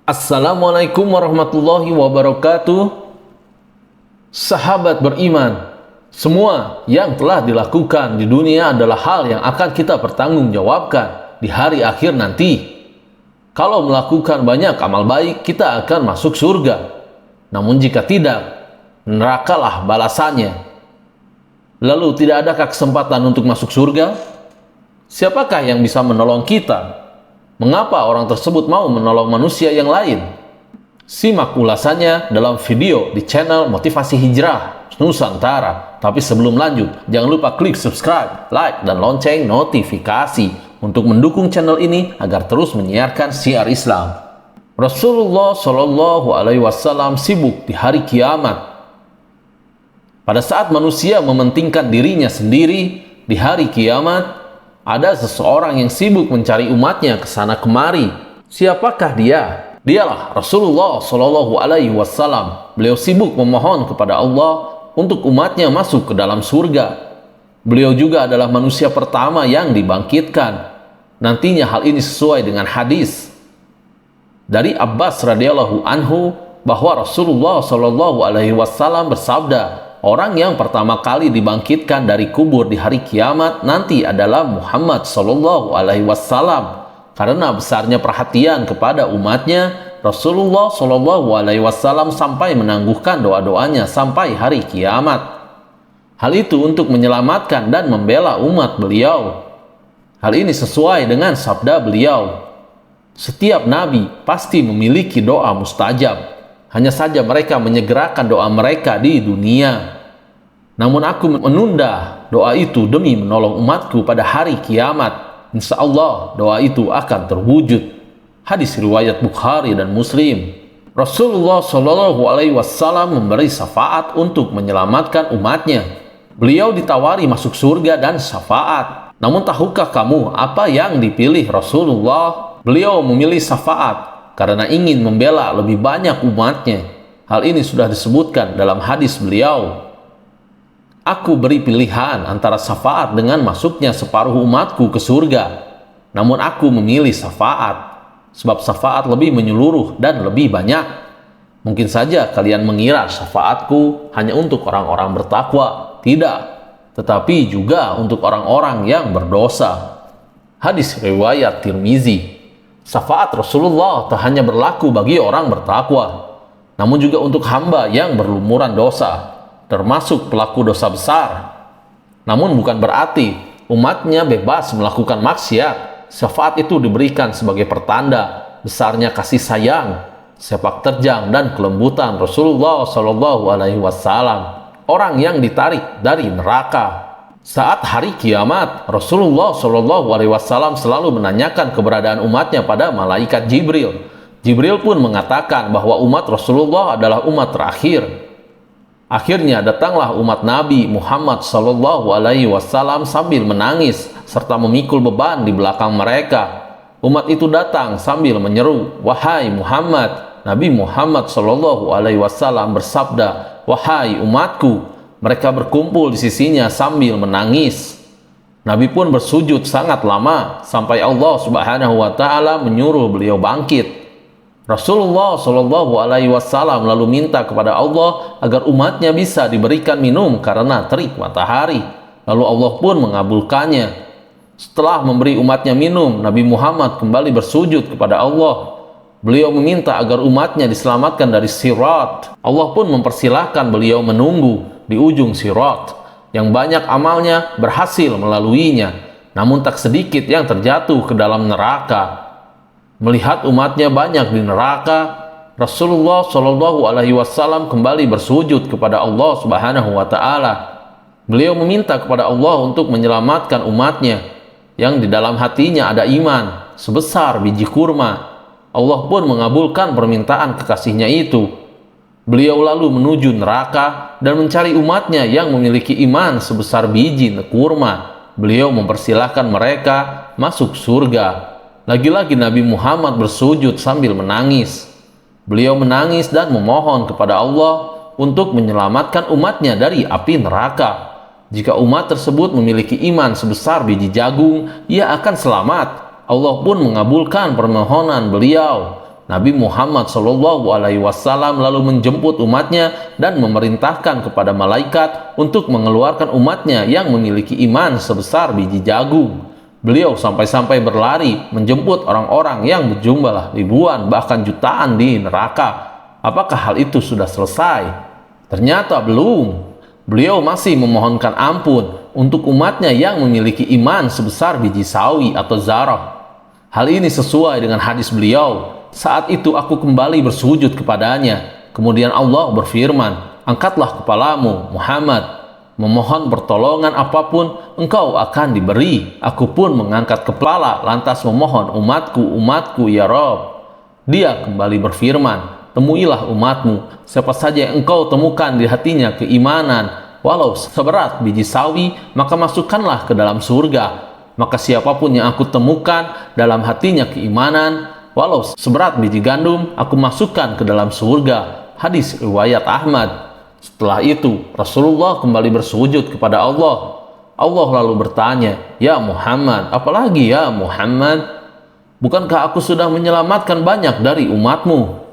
Assalamualaikum warahmatullahi wabarakatuh. Sahabat beriman, semua yang telah dilakukan di dunia adalah hal yang akan kita pertanggungjawabkan di hari akhir nanti. Kalau melakukan banyak amal baik, kita akan masuk surga. Namun jika tidak, nerakalah balasannya. Lalu tidak adakah kesempatan untuk masuk surga? Siapakah yang bisa menolong kita? Mengapa orang tersebut mau menolong manusia yang lain? Simak ulasannya dalam video di channel Motivasi Hijrah Nusantara. Tapi sebelum lanjut, jangan lupa klik subscribe, like, dan lonceng notifikasi untuk mendukung channel ini agar terus menyiarkan syiar Islam. Rasulullah Shallallahu Alaihi Wasallam sibuk di hari kiamat. Pada saat manusia mementingkan dirinya sendiri di hari kiamat, ada seseorang yang sibuk mencari umatnya ke sana kemari. Siapakah dia? Dialah Rasulullah Shallallahu Alaihi Wasallam. Beliau sibuk memohon kepada Allah untuk umatnya masuk ke dalam surga. Beliau juga adalah manusia pertama yang dibangkitkan. Nantinya hal ini sesuai dengan hadis dari Abbas radhiyallahu anhu bahwa Rasulullah Shallallahu Alaihi Wasallam bersabda, orang yang pertama kali dibangkitkan dari kubur di hari kiamat nanti adalah Muhammad Sallallahu Alaihi Wasallam. Karena besarnya perhatian kepada umatnya, Rasulullah Sallallahu Alaihi Wasallam sampai menangguhkan doa-doanya sampai hari kiamat. Hal itu untuk menyelamatkan dan membela umat beliau. Hal ini sesuai dengan sabda beliau, setiap nabi pasti memiliki doa mustajab. Hanya saja mereka menyegerakan doa mereka di dunia. Namun aku menunda doa itu demi menolong umatku pada hari kiamat. Insya Allah doa itu akan terwujud. Hadis riwayat Bukhari dan Muslim. Rasulullah Shallallahu Alaihi Wasallam memberi syafaat untuk menyelamatkan umatnya. Beliau ditawari masuk surga dan syafaat. Namun tahukah kamu apa yang dipilih Rasulullah? Beliau memilih syafaat karena ingin membela lebih banyak umatnya. Hal ini sudah disebutkan dalam hadis beliau. Aku beri pilihan antara syafaat dengan masuknya separuh umatku ke surga. Namun aku memilih syafaat, sebab syafaat lebih menyeluruh dan lebih banyak. Mungkin saja kalian mengira syafaatku hanya untuk orang-orang bertakwa. Tidak, tetapi juga untuk orang-orang yang berdosa. Hadis riwayat Tirmizi. Syafaat Rasulullah tak hanya berlaku bagi orang bertakwa, namun juga untuk hamba yang berlumuran dosa, termasuk pelaku dosa besar. Namun bukan berarti umatnya bebas melakukan maksiat. Syafaat itu diberikan sebagai pertanda besarnya kasih sayang, sepak terjang, dan kelembutan Rasulullah Shallallahu Alaihi Wasallam, orang yang ditarik dari neraka. Saat hari kiamat, Rasulullah Shallallahu Alaihi Wasallam selalu menanyakan keberadaan umatnya pada malaikat Jibril. Jibril pun mengatakan bahwa umat Rasulullah adalah umat terakhir. Akhirnya datanglah umat Nabi Muhammad Shallallahu Alaihi Wasallam sambil menangis serta memikul beban di belakang mereka. Umat itu datang sambil menyeru, "Wahai Muhammad!" Nabi Muhammad Shallallahu Alaihi Wasallam bersabda, "Wahai umatku!" Mereka berkumpul di sisinya sambil menangis. Nabi pun bersujud sangat lama sampai Allah Subhanahu wa Ta'ala menyuruh beliau bangkit. Rasulullah Shallallahu Alaihi Wasallam lalu minta kepada Allah agar umatnya bisa diberikan minum karena terik matahari. Lalu Allah pun mengabulkannya. Setelah memberi umatnya minum, Nabi Muhammad kembali bersujud kepada Allah. Beliau meminta agar umatnya diselamatkan dari sirat. Allah pun mempersilahkan beliau menunggu di ujung sirat, yang banyak amalnya berhasil melaluinya, namun tak sedikit yang terjatuh ke dalam neraka. Melihat umatnya banyak di neraka, Rasulullah Shallallahu Alaihi Wasallam kembali bersujud kepada Allah Subhanahu wa Ta'ala. Beliau meminta kepada Allah untuk menyelamatkan umatnya yang di dalam hatinya ada iman sebesar biji kurma. Allah pun mengabulkan permintaan kekasihnya itu. Beliau lalu menuju neraka dan mencari umatnya yang memiliki iman sebesar biji kurma. Beliau mempersilahkan mereka masuk surga. Lagi-lagi Nabi Muhammad bersujud sambil menangis. Beliau menangis dan memohon kepada Allah untuk menyelamatkan umatnya dari api neraka. Jika umat tersebut memiliki iman sebesar biji jagung, ia akan selamat. Allah pun mengabulkan permohonan beliau. Nabi Muhammad SAW lalu menjemput umatnya dan memerintahkan kepada malaikat untuk mengeluarkan umatnya yang memiliki iman sebesar biji jagung. Beliau sampai-sampai berlari menjemput orang-orang yang berjumlah ribuan bahkan jutaan di neraka. Apakah hal itu sudah selesai? Ternyata belum. Beliau masih memohonkan ampun untuk umatnya yang memiliki iman sebesar biji sawi atau zarah. Hal ini sesuai dengan hadis beliau. Saat itu aku kembali bersujud kepadanya. Kemudian Allah berfirman, angkatlah kepalamu, Muhammad. Memohon pertolongan apapun, engkau akan diberi. Aku pun mengangkat kepala, lantas memohon, umatku, umatku, ya Rob. Dia kembali berfirman, temuilah umatmu. Siapa saja yang engkau temukan di hatinya keimanan, walau seberat biji sawi, maka masukkanlah ke dalam surga. Maka siapapun yang aku temukan dalam hatinya keimanan, walau seberat biji gandum, aku masukkan ke dalam surga. Hadis riwayat Ahmad. Setelah itu, Rasulullah kembali bersujud kepada Allah. Allah lalu bertanya, ya Muhammad, apalagi ya Muhammad? Bukankah aku sudah menyelamatkan banyak dari umatmu?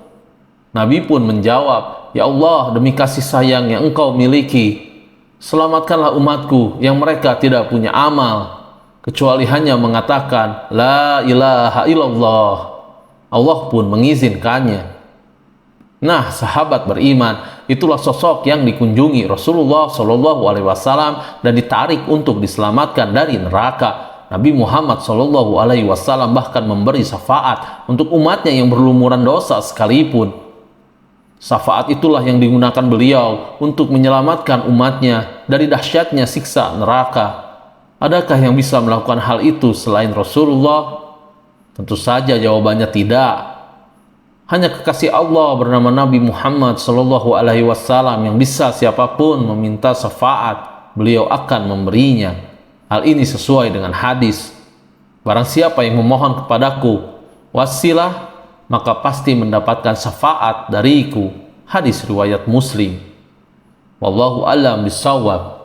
Nabi pun menjawab, ya Allah, demi kasih sayang yang engkau miliki, selamatkanlah umatku yang mereka tidak punya amal, kecuali hanya mengatakan, la ilaha illallah. Allah pun mengizinkannya. Nah, sahabat beriman, itulah sosok yang dikunjungi Rasulullah SAW dan ditarik untuk diselamatkan dari neraka. Nabi Muhammad SAW bahkan memberi syafaat untuk umatnya yang berlumuran dosa sekalipun. Syafaat itulah yang digunakan beliau untuk menyelamatkan umatnya dari dahsyatnya siksa neraka. Adakah yang bisa melakukan hal itu selain Rasulullah? Tentu saja jawabannya tidak. Hanya kekasih Allah bernama Nabi Muhammad SAW yang bisa siapapun meminta syafaat, beliau akan memberinya. Hal ini sesuai dengan hadis. Barang siapa yang memohon kepadaku wasilah, maka pasti mendapatkan syafaat dariku. Hadis riwayat Muslim. Wallahu a'lam bishawab.